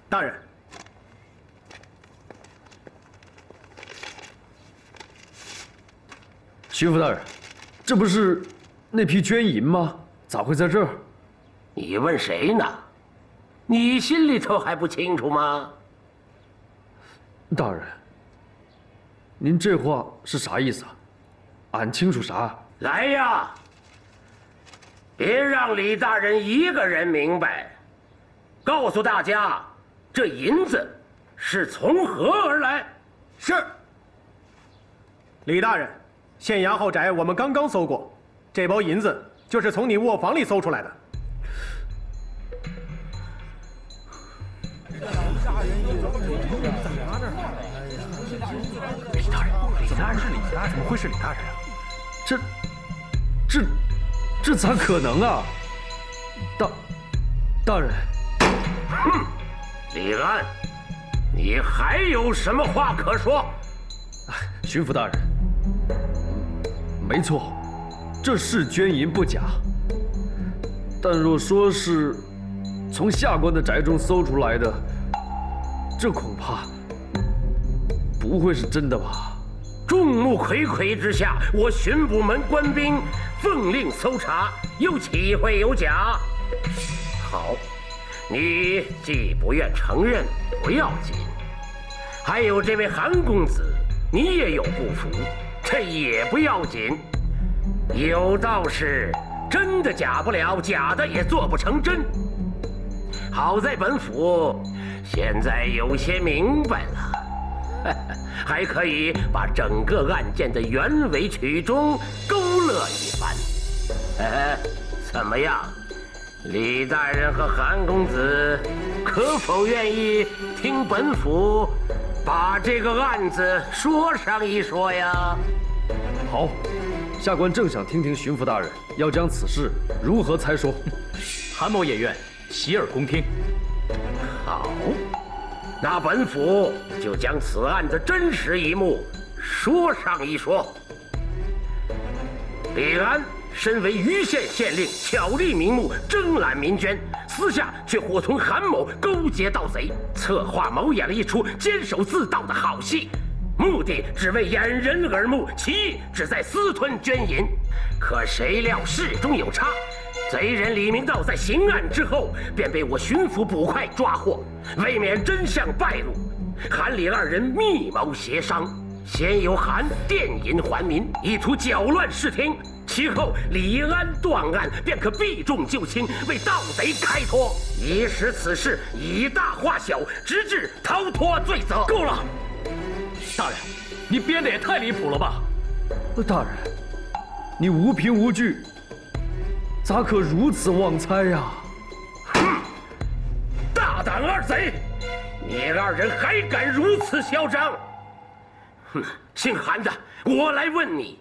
大人，巡抚大人，这不是那批捐银吗？咋会在这儿？你问谁呢？你心里头还不清楚吗？大人，您这话是啥意思啊？俺清楚啥？来呀！别让李大人一个人明白，告诉大家，这银子是从何而来。是。李大人，县衙后宅我们刚刚搜过，这包银子就是从你卧房里搜出来的。李大人，李大人是李大人，怎么会是李大人啊？这咋可能啊？大人，哼，李安，你还有什么话可说？巡抚大人，没错，这是捐银不假。但若说是从下官的宅中搜出来的，这恐怕不会是真的吧？众目睽睽之下，我巡捕门官兵奉令搜查，又岂会有假？好，你既不愿承认，不要紧。还有这位韩公子，你也有不服，这也不要紧。有道是，真的假不了，假的也做不成真。好在本府现在有些明白了，还可以把整个案件的原委曲中勾勒一番。怎么样，李大人和韩公子可否愿意听本府把这个案子说上一说呀？好，下官正想听听巡抚大人要将此事如何裁说。韩某也愿洗耳恭听。好，那本府就将此案的真实一幕说上一说。李安身为盂县县令，巧立名目，征揽民捐，私下却伙同韩某勾结盗贼，策划谋演了一出监守自盗的好戏，目的只为掩人耳目，其意只在私吞捐银。可谁料事中有差，贼人李明道在刑案之后便被我巡抚捕快抓获，为免真相败露，韩李二人密谋协商，先由韩垫银还民，意图搅乱视听。其后李安断案，便可避重就轻，为盗贼开脱，以使此事以大化小，直至逃脱罪责。够了，大人，你编的也太离谱了吧！大人，你无凭无据，咋可如此妄猜呀？哼！大胆二贼，你二人还敢如此嚣张！哼，姓韩的，我来问你。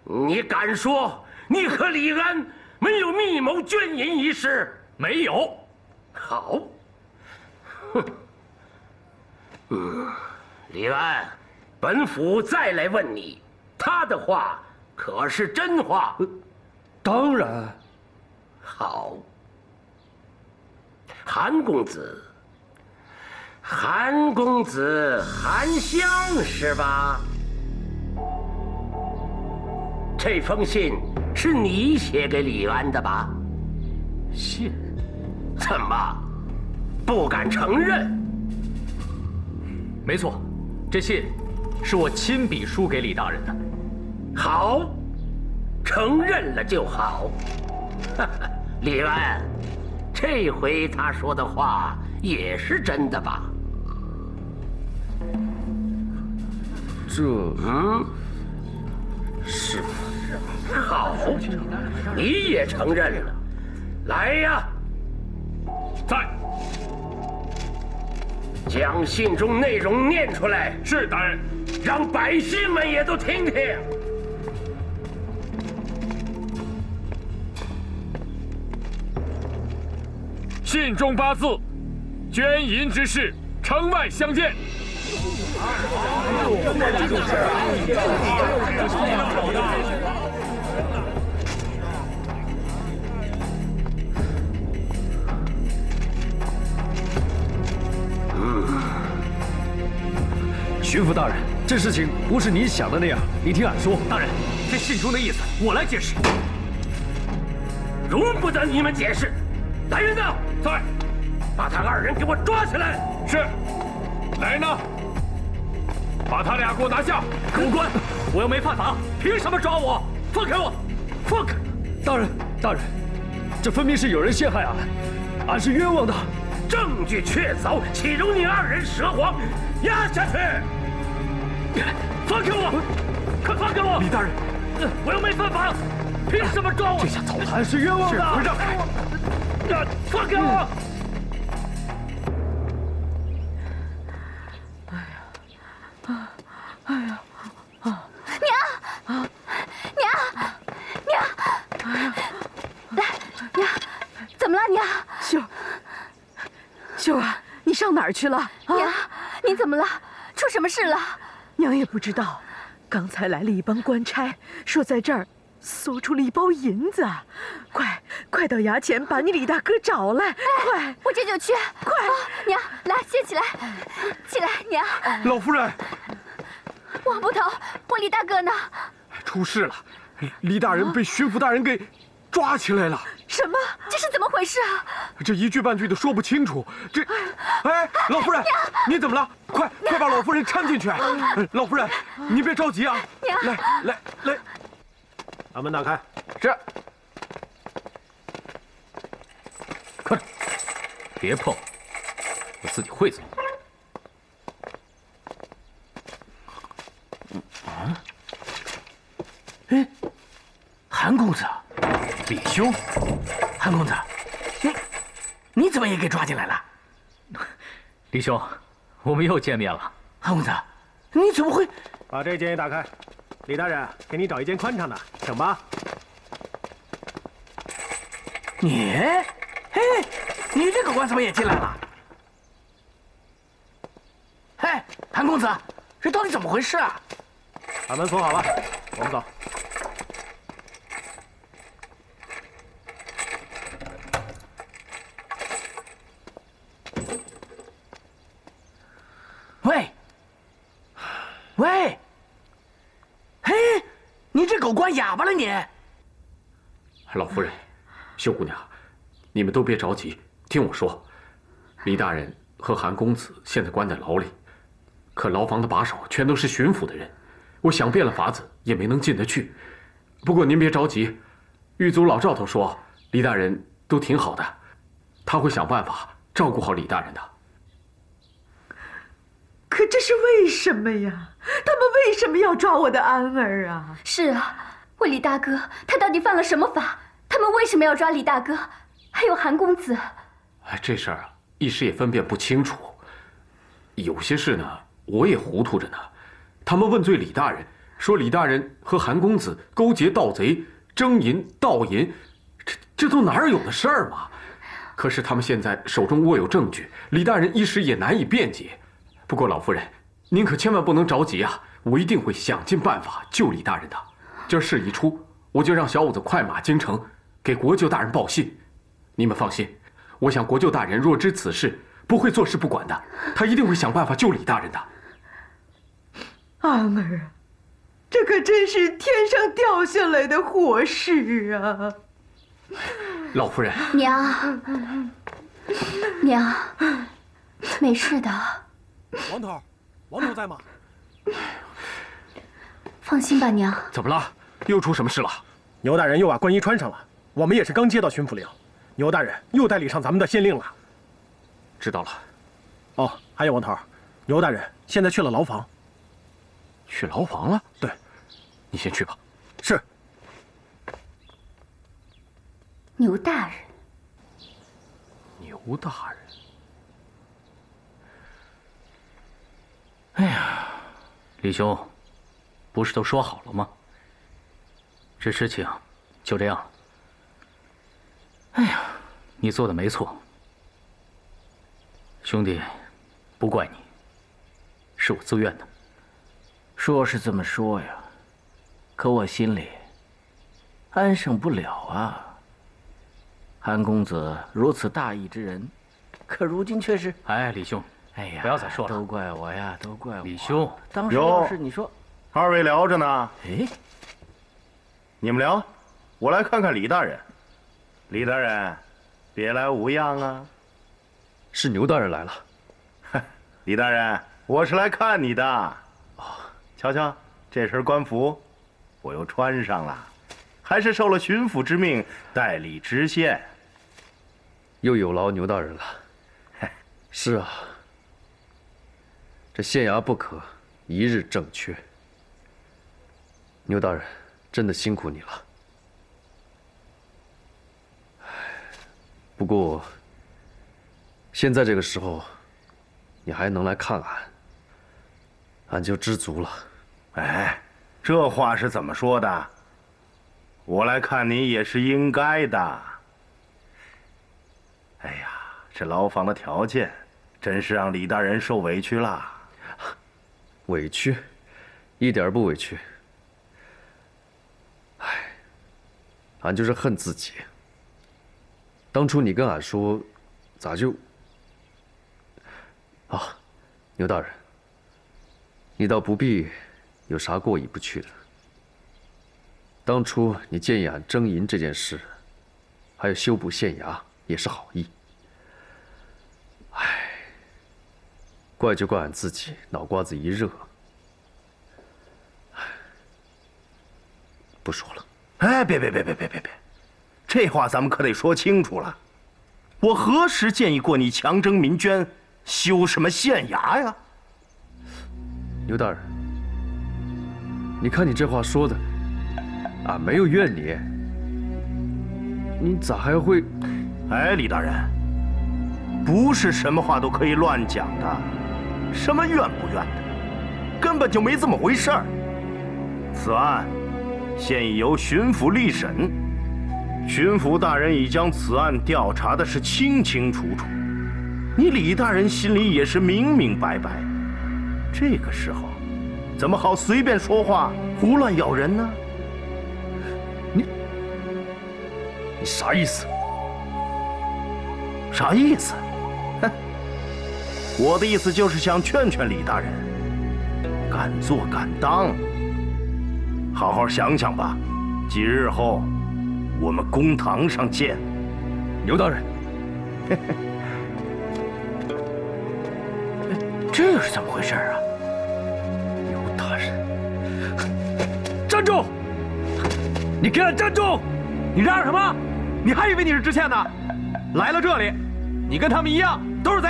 你敢说你和李安没有密谋捐银一事？没有。好。李安，本府再来问你，他的话可是真话？当然。好。韩公子，韩香是吧？这封信是你写给李安的吧？信？怎么不敢承认？没错，这信是我亲笔书给李大人的。好，承认了就好。李安，这回他说的话也是真的吧？是。好，你也承认了。来呀！在。将信中内容念出来。是，大人。让百姓们也都听听。信中8字：捐银之事，城外相见。巡抚大人，这事情不是你想的那样，你听俺说。大人，这信中的意思我来解释。容不得你们解释！来人呐，在，把他2人给我抓起来！是。来人呐，把他俩给我拿下！狗官，我又没犯法，凭什么抓我？放开我！放开！大人，这分明是有人陷害俺，俺是冤枉的。证据确凿，岂容你2人涉黄？押下去！放开我！快放开我！李大人，我又没犯法，凭什么抓我？这下糟了，俺是冤枉的。快让开！放开我！怎么了，娘？秀儿，你上哪儿去了？娘，您怎么了？出什么事了？娘也不知道。刚才来了一帮官差，说在这儿搜出了一包银子。快到衙前把你李大哥找来！快，我这就去。快，娘，来，先起来，起来，娘。老夫人，王捕头，我李大哥呢？出事了，李大人被巡抚大人给抓起来了。什么？这是怎么回事啊？这一句半句的说不清楚。哎，老夫人，你怎么了？快把老夫人搀进去！老夫人，你别着急啊。娘，来，把门打开。是。快点，别碰，我自己会走。韩公子，李兄，韩公子，你怎么也给抓进来了？李兄，我们又见面了。韩公子，你怎么会？把这间也打开。李大人，给你找一间宽敞的，请吧。你这狗官怎么也进来了？哎，韩公子，这到底怎么回事啊？把门锁好了，我们走。喂，嘿，你这狗官哑巴了你！老夫人，秀姑娘，你们都别着急，听我说。李大人和韩公子现在关在牢里，可牢房的把守全都是巡抚的人，我想遍了法子也没能进得去。不过您别着急，狱卒老赵头说李大人都挺好的，他会想办法照顾好李大人的。可这是为什么呀？他们为什么要抓我的安儿啊？是啊，我李大哥他到底犯了什么法？他们为什么要抓李大哥？还有韩公子？这事儿啊，一时也分辨不清楚。有些事呢，我也糊涂着呢。他们问罪李大人，说李大人和韩公子勾结盗贼，征银盗银，这都哪儿有的事儿嘛？可是他们现在手中握有证据，李大人一时也难以辩解。不过老夫人，您可千万不能着急啊！我一定会想尽办法救李大人的。今儿事一出，我就让小五子快马京城，给国舅大人报信。你们放心，我想国舅大人若知此事，不会坐视不管的，他一定会想办法救李大人的。安儿啊，这可真是天上掉下来的祸事啊！老夫人，娘，没事的。王头在吗？放心吧，娘。怎么了？又出什么事了？牛大人又把官衣穿上了，我们也是刚接到巡抚令，牛大人又代理上咱们的县令了。知道了。哦，还有王头，牛大人现在去了牢房。去牢房了？对，你先去吧。是。牛大人。牛大人。哎呀，李兄，不是都说好了吗？这事情就这样了。哎呀，你做的没错，兄弟，不怪你，是我自愿的。说是这么说呀，可我心里安生不了啊。韩公子如此大义之人，可如今却是……哎，李兄，哎呀，不要再说了，都怪我呀，都怪我。李兄，当时要是你说，二位聊着呢，哎，你们聊，我来看看李大人。李大人，别来无恙啊！是牛大人来了。李大人，我是来看你的。瞧瞧这身官服，我又穿上了，还是受了巡抚之命代理知县。又有劳牛大人了。是啊，这县衙不可一日正缺。牛大人，真的辛苦你了。不过，现在这个时候，你还能来看俺，俺就知足了。哎，这话是怎么说的？我来看你也是应该的。哎呀，这牢房的条件，真是让李大人受委屈了。委屈，一点不委屈。哎，俺就是恨自己。当初你跟俺说，咋就……啊，牛大人，你倒不必有啥过意不去的。当初你建议俺征银这件事，还有修补县衙，也是好意。唉，怪就怪俺自己脑瓜子一热。唉，不说了。哎，别，这话咱们可得说清楚了。我何时建议过你强征民捐，修什么县衙呀？牛大人，你看你这话说的，俺没有怨你，你咋还会……哎，李大人，不是什么话都可以乱讲的，什么怨不怨的，根本就没这么回事儿。此案现已由巡抚立审，巡抚大人已将此案调查的是清清楚楚，你李大人心里也是明明白白。这个时候，怎么好随便说话、胡乱咬人呢？你啥意思？啥意思？哼，我的意思就是想劝劝李大人，敢做敢当，好好想想吧。几日后，我们公堂上见。牛大人，这又是怎么回事啊？牛大人，站住！你给俺站住！你嚷什么？你还以为你是知县呢？来了这里，你跟他们一样都是贼。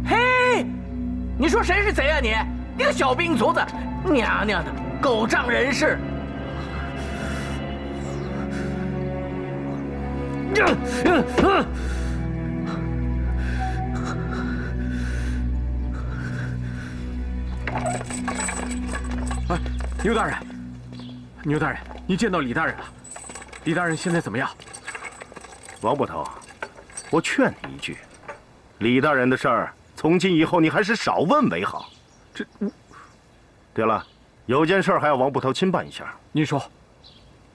嘿，你说谁是贼啊你？你个小兵卒子，娘娘的，狗仗人势！哎，牛大人，牛大人，你见到李大人了？李大人现在怎么样？王捕头，我劝你一句，李大人的事儿，从今以后你还是少问为好。对了，有件事还要王捕头亲办一下。您说。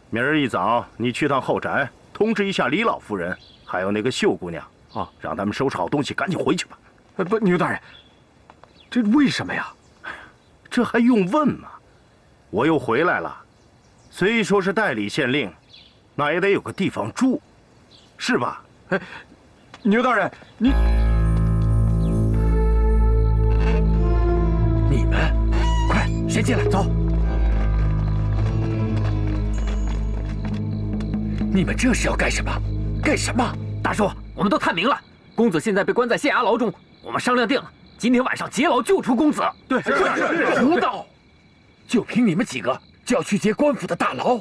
明儿一早你去趟后宅，通知一下李老夫人，还有那个秀姑娘啊，让他们收拾好东西，赶紧回去吧。不，牛大人，这为什么呀？这还用问吗？我又回来了，虽说是代理县令，那也得有个地方住，是吧？哎，牛大人，你们快先进来，走。你们这是要干什么？干什么？大叔，我们都探明了，公子现在被关在县衙牢中，我们商量定了，今天晚上劫牢救出公子。对，是。胡闹！就凭你们几个就要去劫官府的大牢，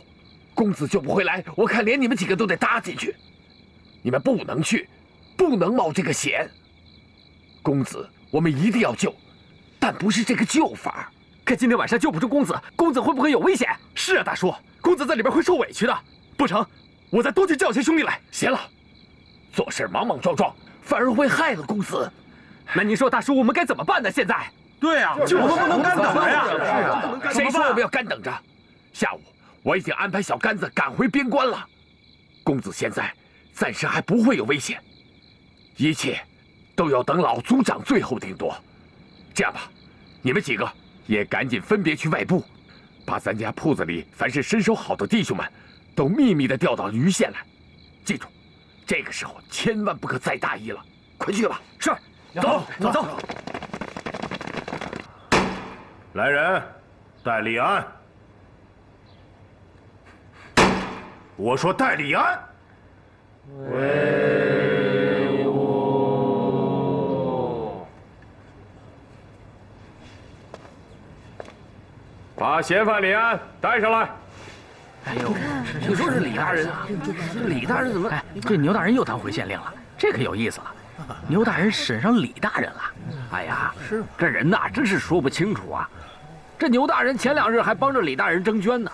公子救不回来，我看连你们几个都得搭进去。你们不能去，不能冒这个险。公子，我们一定要救，但不是这个救法。可今天晚上救不出公子，公子会不会有危险？是啊，大叔，公子在里边会受委屈的。不成，我再多去叫些兄弟来。行了，做事莽莽撞撞，反而会害了公子。那您说，大叔，我们该怎么办呢？现在？对啊，我们不能干等着呀！谁说我们要干等着？下午我已经安排小杆子赶回边关了。公子现在暂时还不会有危险，一切都要等老族长最后定夺。这样吧，你们几个也赶紧分别去外部，把咱家铺子里凡是身手好的弟兄们，都秘密的调到余县来。记住，这个时候千万不可再大意了。快去吧！是，走。来人，带李安。我说带李安。威武！把嫌犯李安带上来。哎呦，你说是李大人啊？李大人怎么？哎，这牛大人又当回县令了，这可有意思了。牛大人审上李大人了。哎呀，是这人呐，真是说不清楚啊。这牛大人前2日还帮着李大人征捐呢，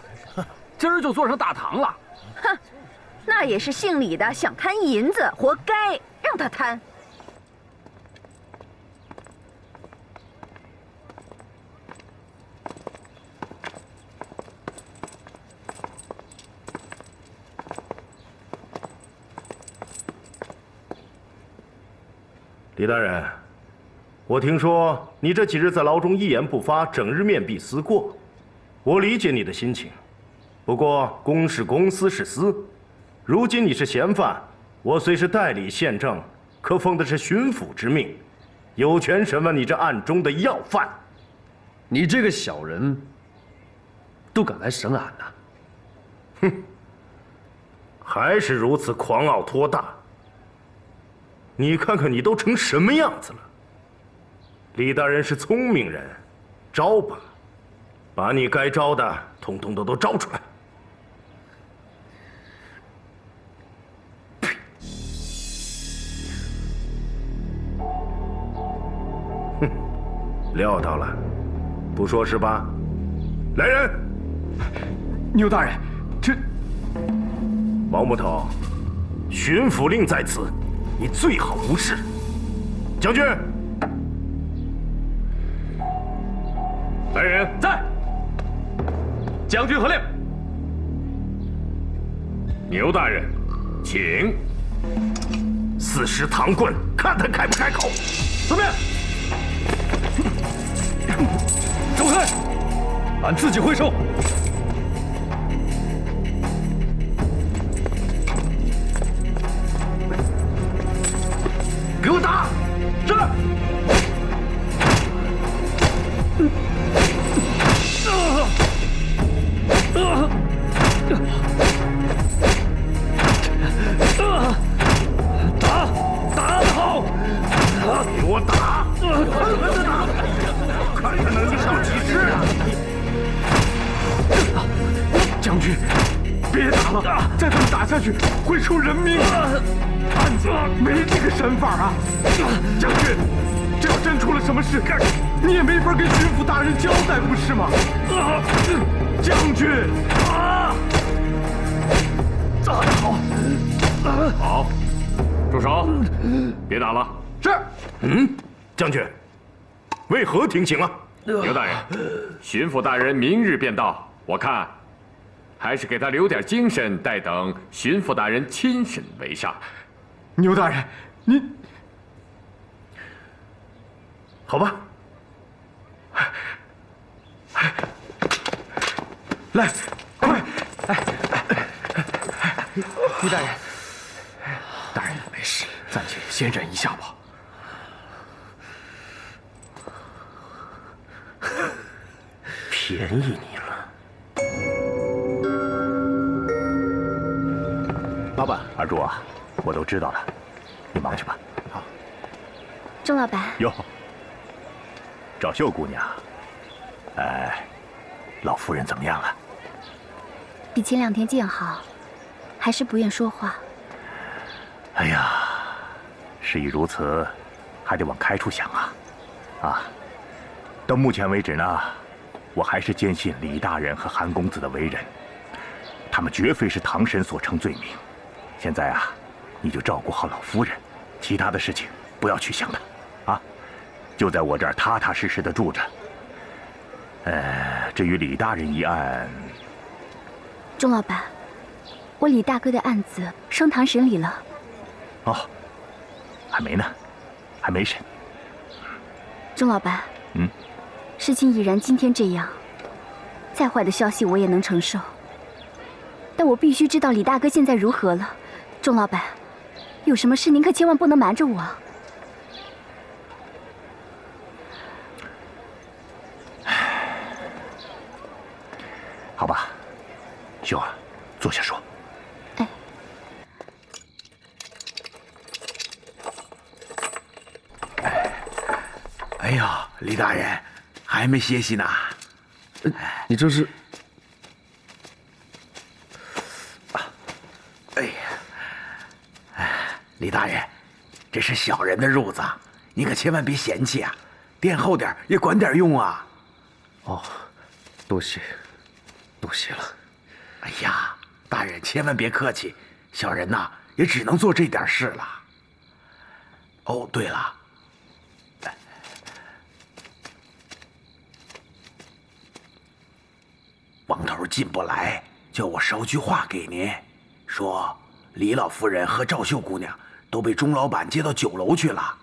今儿就坐上大堂了。哼，那也是姓李的想贪银子，活该，让他贪。李大人，我听说你这几日在牢中一言不发，整日面壁思过。我理解你的心情，不过公是公，私是私。如今你是嫌犯，我虽是代理县政，可奉的是巡抚之命，有权审问你这案中的要犯。你这个小人，都敢来审俺呐？哼，还是如此狂傲托大。你看看你都成什么样子了！李大人是聪明人，招吧，把你该招的统统都招出来。哼，料到了，不说是吧？来人！牛大人，这毛木头，巡抚令在此。你最好无视。将军，来人，在。将军何令？牛大人，请。4时堂棍，看他开不开口。遵命。走开！俺自己会收。给我打！是。打得好！给我打！狠狠的打！看他能硬到几时啊！将军，别打了，再这么打下去会出人命啊！案子没这个审法啊！将军，这要真出了什么事，你也没法跟巡抚大人交代，不是吗？将军啊！打得好！好，住手！别打了。是。将军，为何停刑啊？牛大人，巡抚大人明日便到，我看还是给他留点精神，待等巡抚大人亲审为上。牛大人，您好吧。来，快！李大人，大人没事，暂且先忍一下吧。便宜你了。老板，二柱啊，我都知道了，你忙去吧。好。钟老板。哟，赵秀姑娘，老夫人怎么样了？比前2天见好，还是不愿说话。哎呀，事已如此，还得往开处想啊！啊，到目前为止呢，我还是坚信李大人和韩公子的为人，他们绝非是堂神所称罪名。现在啊，你就照顾好老夫人，其他的事情不要去想了，啊，就在我这儿踏踏实实的住着。至于李大人一案，钟老板，我李大哥的案子升堂审理了。哦，还没呢，还没审。钟老板，事情已然今天这样，再坏的消息我也能承受。但我必须知道李大哥现在如何了。钟老板，有什么事您可千万不能瞒着我。好吧，秀儿，坐下说。哎呦，李大人，还没歇息呢。你这是？哎呀，李大人，这是小人的褥子，你可千万别嫌弃啊，垫厚点也管点用啊。哦，多谢，多谢了。哎呀，大人千万别客气，小人呐也只能做这点事了。哦，对了。王头进不来，叫我捎句话给您，说李老夫人和赵秀姑娘都被钟老板接到酒楼去了。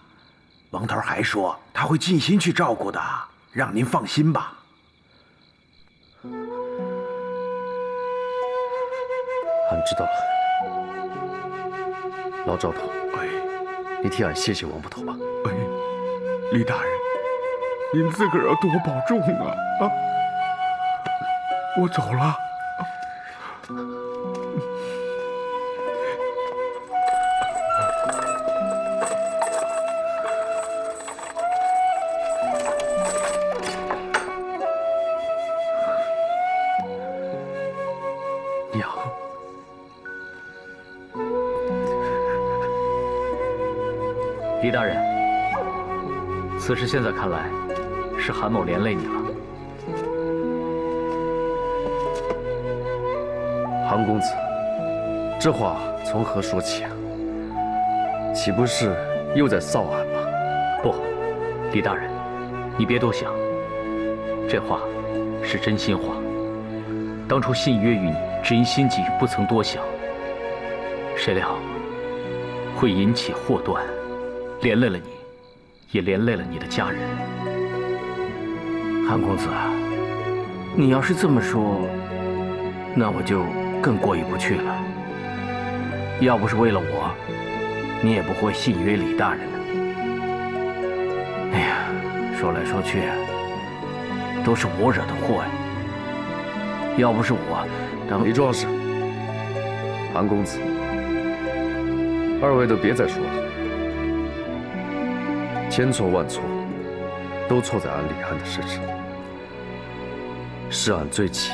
王头还说他会尽心去照顾的，让您放心吧。俺知道了。老赵头，你替俺谢谢王捕头吧。李大人，您自个儿要多保重啊！我走了。娘，李大人，此事现在看来，是韩某连累你了。韩公子，这话从何说起啊？岂不是又在臊俺吗？不，李大人，你别多想，这话是真心话。当初信约于你，只因心急，不曾多想，谁料会引起祸端，连累了你，也连累了你的家人。韩公子，你要是这么说，那我就更过意不去了。要不是为了我，你也不会信约李大人的。哎呀，说来说去，都是我惹的祸呀。要不是我，李壮士，韩公子，二位都别再说了。千错万错，都错在俺李安的身上，是俺罪起，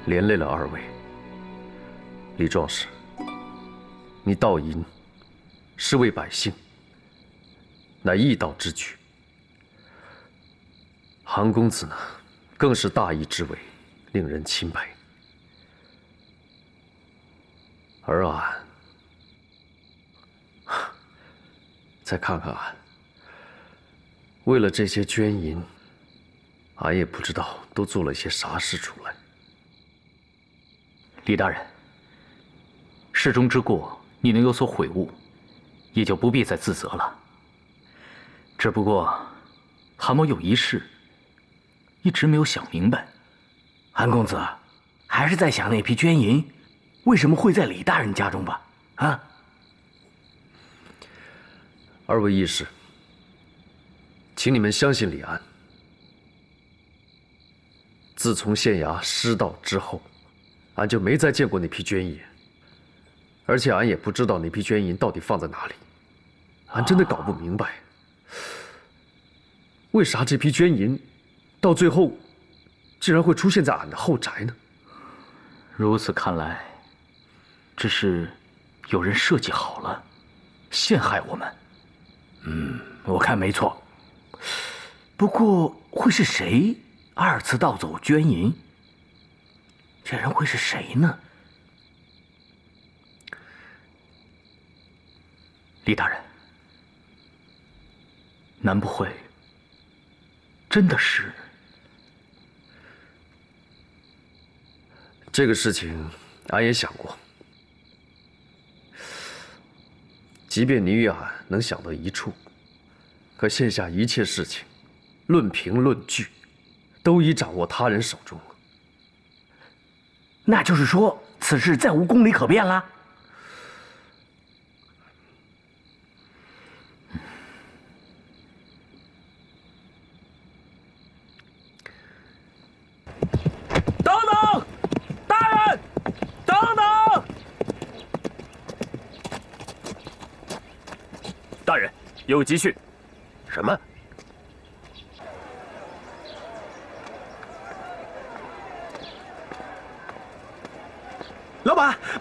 连累了二位。李壮士，你盗银是为百姓，乃义道之举。韩公子呢，更是大义之为，令人钦佩。而俺，再看看俺，为了这些捐银，俺也不知道都做了些啥事出来。李大人，事中之过，你能有所悔悟，也就不必再自责了。只不过，韩某有一事，一直没有想明白。韩公子，还是在想那批捐银为什么会在李大人家中吧？啊！二位义士，请你们相信李安。自从县衙失盗之后，俺就没再见过那批捐银，而且俺也不知道那批捐银到底放在哪里。俺真的搞不明白，为啥这批捐银到最后竟然会出现在俺的后宅呢？如此看来，只是有人设计好了，陷害我们。我看没错。不过会是谁二次盗走捐银？这人会是谁呢？李大人，难不会真的是？这个事情，俺也想过。即便你与俺能想到一处，可现下一切事情，论凭论据，都已掌握他人手中。那就是说，此事再无公理可辩了。等等，大人，等等！大人，有急讯。什么？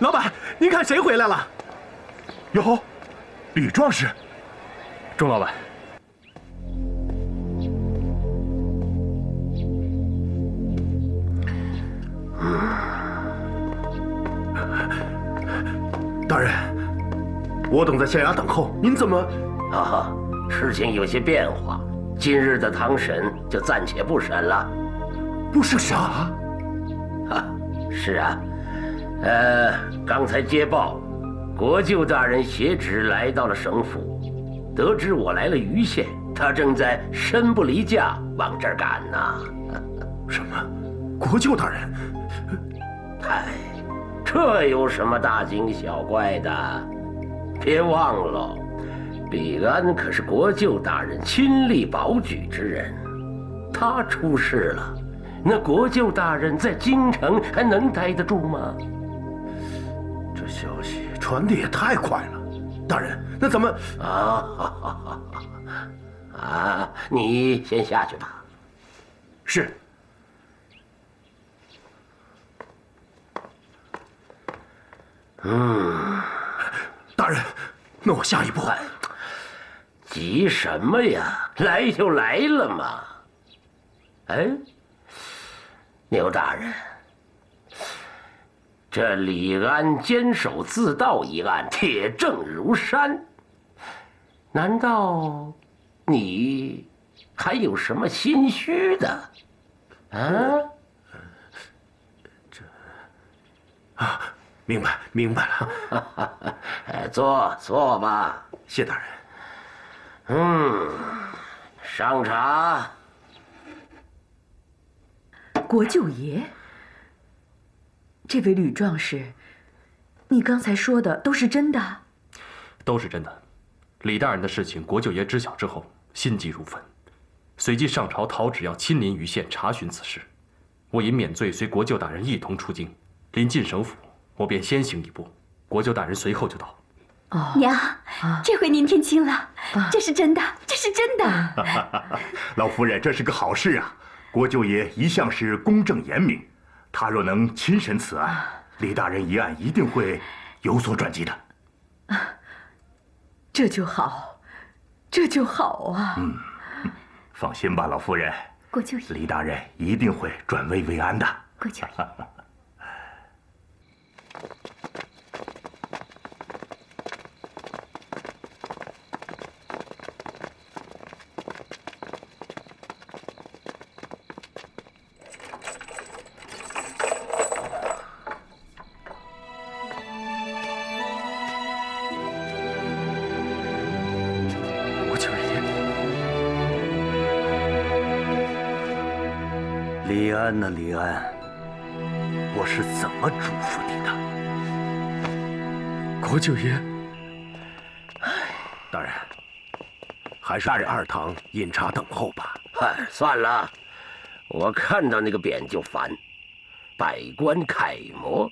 老板，您看谁回来了？哟，吕壮士。钟老板，大人，我等在县衙等候，您怎么？啊，事情有些变化，今日的堂审就暂且不审了。不是啥？啊，是啊。刚才接报，国舅大人携旨来到了省府，得知我来了余县，他正在身不离家往这儿赶呢。什么？国舅大人？嗨，这有什么大惊小怪的？别忘了，李安可是国舅大人亲力保举之人，他出事了，那国舅大人在京城还能待得住吗？这消息传的也太快了，大人，那咱们你先下去吧。是。大人，那我下一步。急什么呀？来就来了嘛。哎，牛大人。这李安监守自盗一案铁证如山，难道你还有什么心虚的？啊？明白了。坐吧。谢大人。上茶。国舅爷。这位吕壮士，你刚才说的都是真的？都是真的。李大人的事情，国舅爷知晓之后，心急如焚，随即上朝讨旨，要亲临余县查询此事。我因免罪，随国舅大人一同出京。临近省府，我便先行一步，国舅大人随后就到。娘，这回您听清了，这是真的，这是真的。老夫人，这是个好事啊！国舅爷一向是公正严明。他若能亲审此案，李大人一案一定会有所转机的。这就好，这就好啊！放心吧，老夫人。国舅爷，李大人一定会转危为安的。国舅爷。李安呐，李安，我是怎么嘱咐你的？国舅爷，大人，还是在二堂饮茶等候吧。算了，我看到那个匾就烦，百官楷模。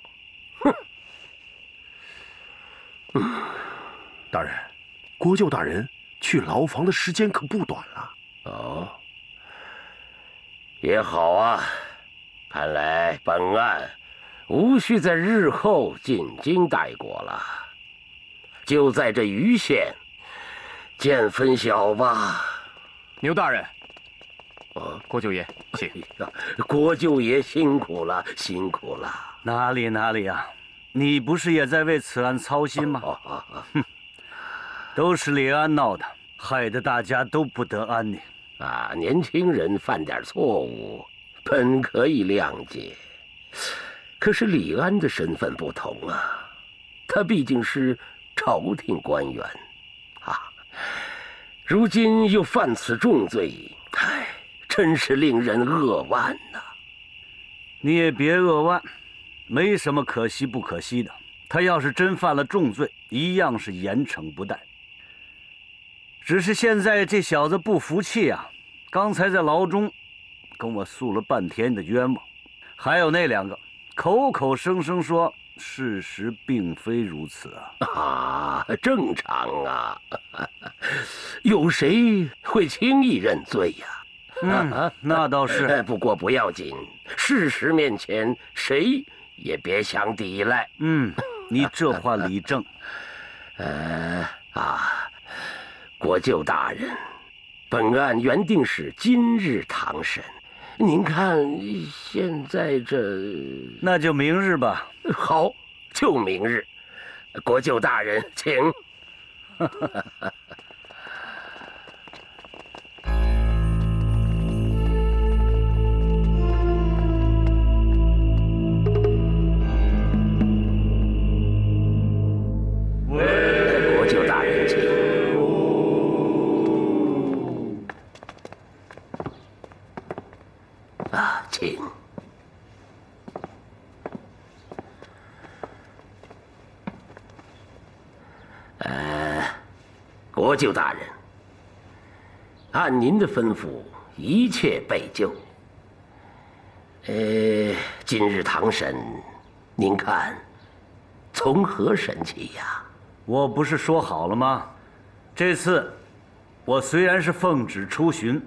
大人，国舅大人去牢房的时间可不短了。哦。也好啊，看来本案无需在日后进京待过了，就在这余县见分晓吧。牛大人，国舅爷，请。国舅爷辛苦了，辛苦了。哪里啊，你不是也在为此案操心吗？都是李安闹的，害得大家都不得安宁。年轻人犯点错误，本可以谅解。可是李安的身份不同啊，他毕竟是朝廷官员，如今又犯此重罪，真是令人扼腕呐！你也别扼腕，没什么可惜不可惜的。他要是真犯了重罪，一样是严惩不贷。只是现在这小子不服气啊，刚才在牢中跟我诉了半天的冤枉，还有那2个口口声声说事实并非如此啊！正常啊，有谁会轻易认罪呀？那倒是。不过不要紧，事实面前谁也别想抵赖。你这话理正。国舅大人，本案原定是今日堂审，您看现在这……那就明日吧。好，就明日。国舅大人，请。国舅大人，请。请。国舅大人，按您的吩咐，一切备就。今日堂审，您看从何审起呀？我不是说好了吗？这次我虽然是奉旨出巡，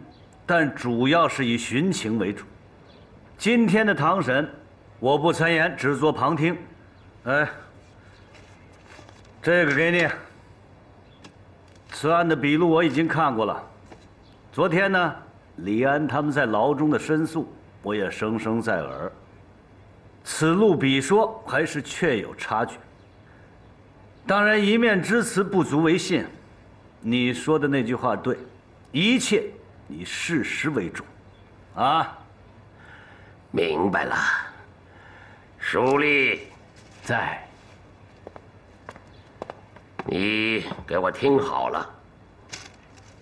但主要是以巡情为主。今天的堂审，我不参言，只做旁听。这个给你。此案的笔录我已经看过了。昨天呢，李安他们在牢中的申诉，我也声声在耳。此录笔说还是确有差距。当然，一面之词不足为信。你说的那句话对，一切以事实为重。明白了。书吏在。你给我听好了，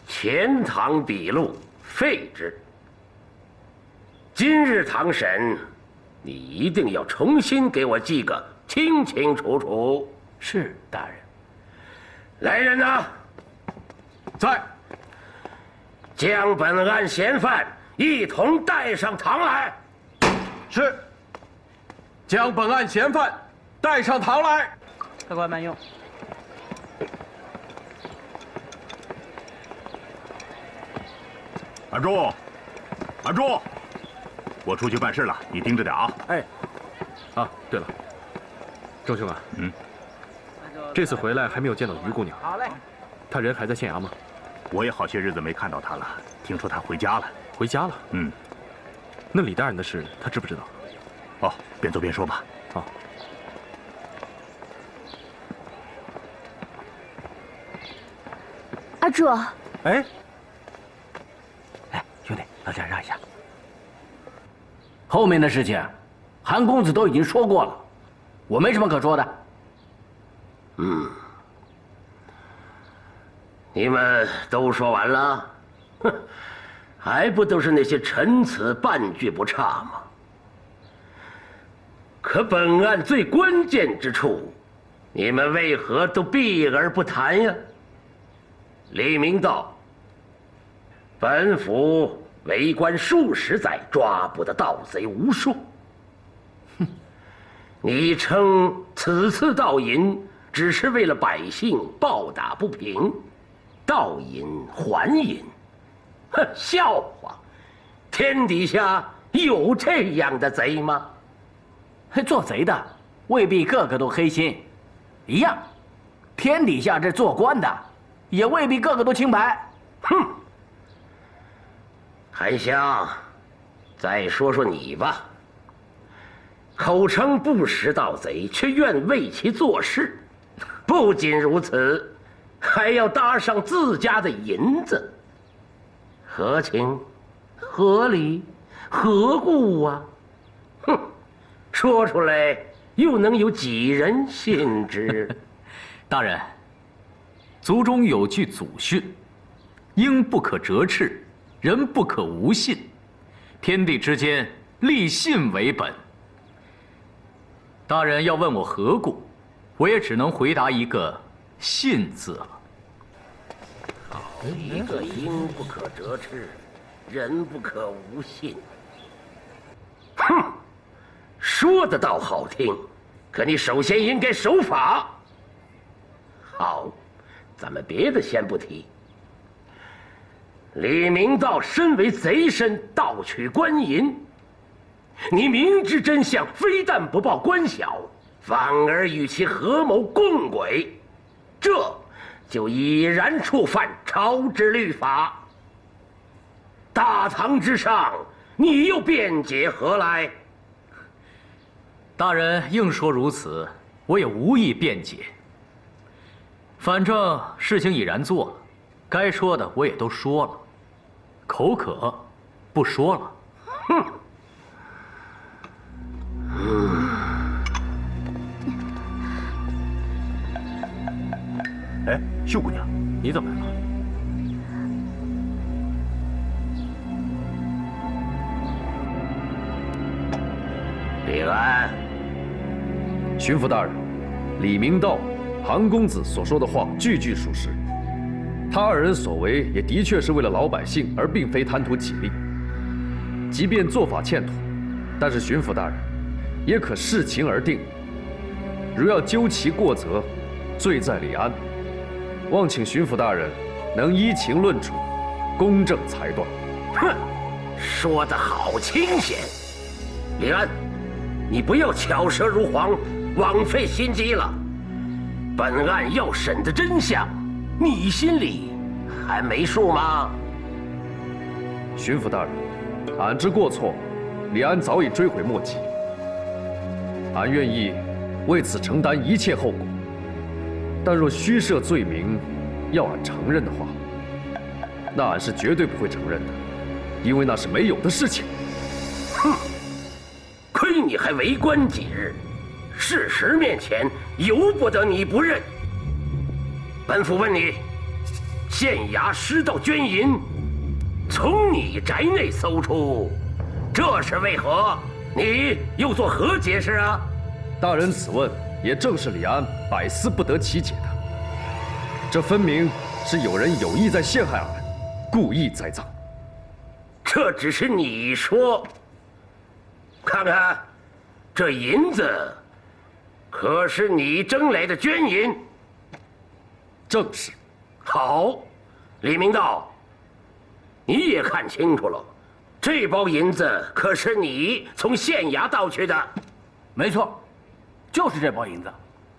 前堂笔录废之。今日堂审，你一定要重新给我记个清清楚楚。是，大人。来人呐！在。将本案嫌犯一同带上堂来。是。将本案嫌犯带上堂来。客官慢用。阿柱，阿柱，我出去办事了，你盯着点啊！对了，郑兄啊，这次回来还没有见到于姑娘。好嘞。她人还在县衙吗？我也好些日子没看到她了，听说她回家了。回家了？那李大人的事，她知不知道？边走边说吧。阿柱。兄弟，到这儿让一下。后面的事情，韩公子都已经说过了，我没什么可说的。你们都说完了？还不都是那些陈词，半句不差吗？可本案最关键之处，你们为何都避而不谈呀？李明道。本府为官数十载，抓捕的盗贼无数。你称此次盗银只是为了百姓暴打不平，盗银还银，笑话！天底下有这样的贼吗？做贼的未必个个都黑心，一样。天底下这做官的，也未必个个都清白。韩香，再说说你吧。口称不识盗贼，却愿为其做事。不仅如此，还要搭上自家的银子，合情、合理、何故啊？说出来又能有几人信之？大人，族中有句祖训：鹰不可折翅，人不可无信。天地之间，立信为本。大人要问我何故，我也只能回答一个“信”字了。一个鹰不可折翅，人不可无信。哼，说的倒好听，可你首先应该守法。好，咱们别的先不提。李明道身为贼身盗取官银，你明知真相，非但不报官小，反而与其合谋共轨，这就已然触犯朝之律法。大唐之上，你又辩解何来？大人硬说如此，我也无意辩解。反正事情已然做了，该说的我也都说了，口渴不说了。哼。哎，秀姑娘，你怎么来了？李安，巡抚大人，李明道、韩公子所说的话句句属实。他二人所为也的确是为了老百姓，而并非贪图己利。即便做法欠妥，但是巡抚大人也可视情而定。如要究其过责，罪在李安。望请巡抚大人能依情论处，公正裁断。哼，说得好清闲。李安，你不要巧舌如簧，枉费心机了。本案要审的真相，你心里还没数吗？巡抚大人，俺之过错，李安早已追悔莫及。俺愿意为此承担一切后果。但若虚设罪名，要俺承认的话，那俺是绝对不会承认的，因为那是没有的事情。哼，亏你还为官几日，事实面前由不得你不认。本府问你，县衙失盗捐银，从你宅内搜出，这是为何？你又作何解释啊？大人此问，也正是李安百思不得其解的。这分明是有人有意在陷害俺，故意栽赃。这只是你说。看看，这银子，可是你征来的捐银？正是。好，李明道，你也看清楚了，这包银子可是你从县衙盗去的。没错，就是这包银子。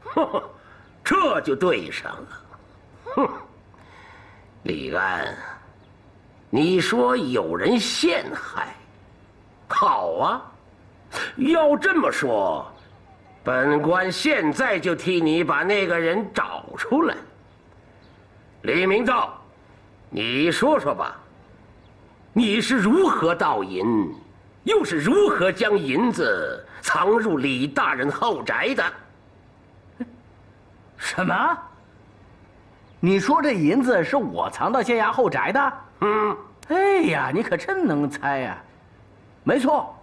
呵，这就对上了。哼，李安，你说有人陷害，好啊，要这么说，本官现在就替你把那个人找出来。李明道，你说说吧，你是如何盗银，又是如何将银子藏入李大人后宅的？什么？你说这银子是我藏到县衙后宅的？嗯。哎呀，你可真能猜呀！没错，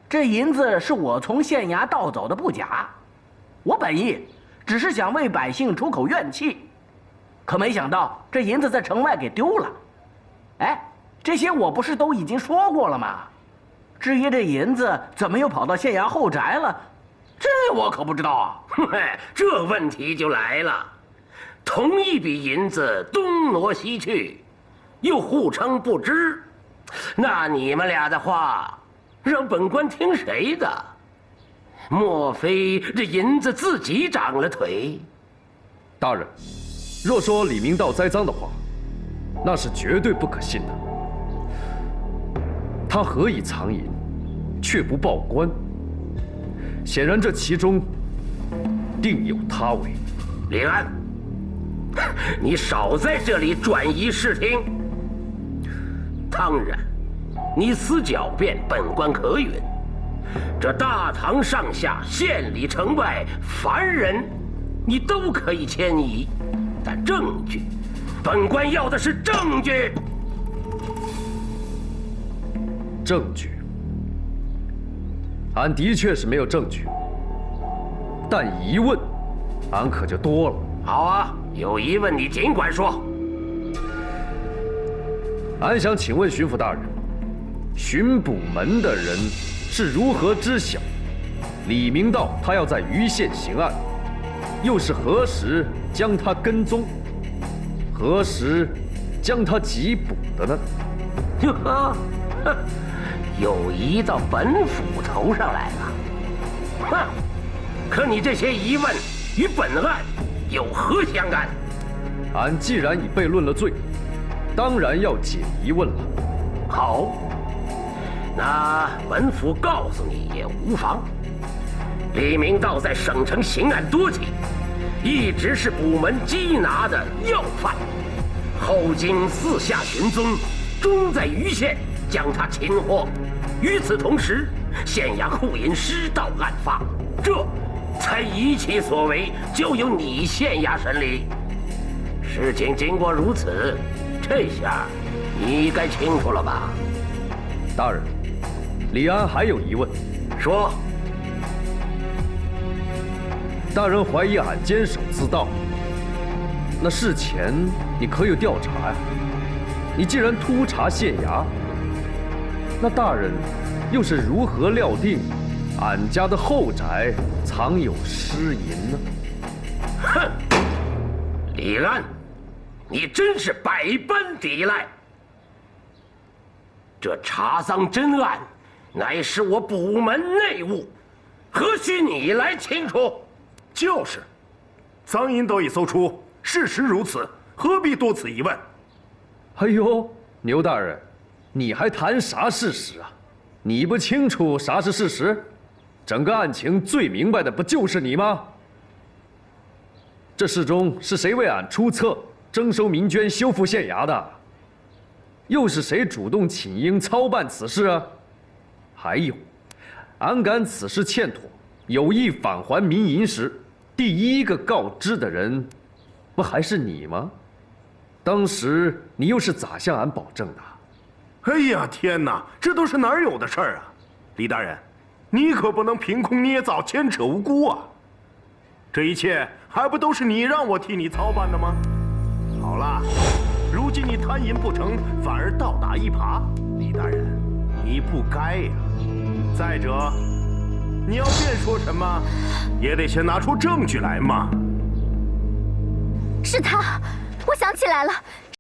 这银子是我从县衙盗走的不假。我本意只是想为百姓出口怨气，可没想到这银子在城外给丢了。哎，这些我不是都已经说过了吗？至于这银子怎么又跑到县衙后宅了，这我可不知道啊。嘿，这问题就来了，同一笔银子东挪西去，又互称不知，那你们俩的话，让本官听谁的？莫非这银子自己长了腿？大人，若说李明道栽赃的话，那是绝对不可信的。他何以藏银，却不报官？显然这其中定有他为。李安，你少在这里转移视听。当然，你私狡辩，本官可允。这大唐上下、县里城外，凡人，你都可以迁移，但证据，本官要的是证据。证据，俺的确是没有证据，但疑问，俺可就多了。好啊，有疑问你尽管说。俺想请问巡抚大人，巡捕门的人是如何知晓李明道他要在盂县行案，又是何时将他跟踪，何时将他缉捕的呢？呵，又移到本府头上来了。哼！可你这些疑问与本案有何相干？俺既然已被论了罪，当然要解疑问了。好，那本府告诉你也无妨。李明道在省城行案多起，一直是捕门缉拿的要犯。后经四下寻踪，终在盂县将他擒获。与此同时，县衙库银失盗案发，这才一其所为，就由你县衙审理。事情经过如此，这下你该清楚了吧？大人，李安还有疑问。说。大人怀疑俺监守自盗，那事前你可有调查呀？你既然突查县衙，那大人又是如何料定俺家的后宅藏有私银呢？哼，李安，你真是百般抵赖。这查赃真案，乃是我捕门内务，何须你来清楚？就是，赃银都已搜出，事实如此，何必多此一问？哎呦，牛大人，你还谈啥事实啊？你不清楚啥是事实？整个案情最明白的不就是你吗？这事中是谁为俺出策，征收民捐，修复县衙的？又是谁主动请缨操办此事啊？还有，俺感此事欠妥，有意返还民银时，第一个告知的人，不还是你吗？当时你又是咋向俺保证的？哎呀，天哪，这都是哪儿有的事儿啊！李大人，你可不能凭空捏造，牵扯无辜啊！这一切还不都是你让我替你操办的吗？好了，如今你贪淫不成，反而倒打一耙，李大人，你不该呀！再者，你要辩说什么，也得先拿出证据来嘛。是他，我想起来了，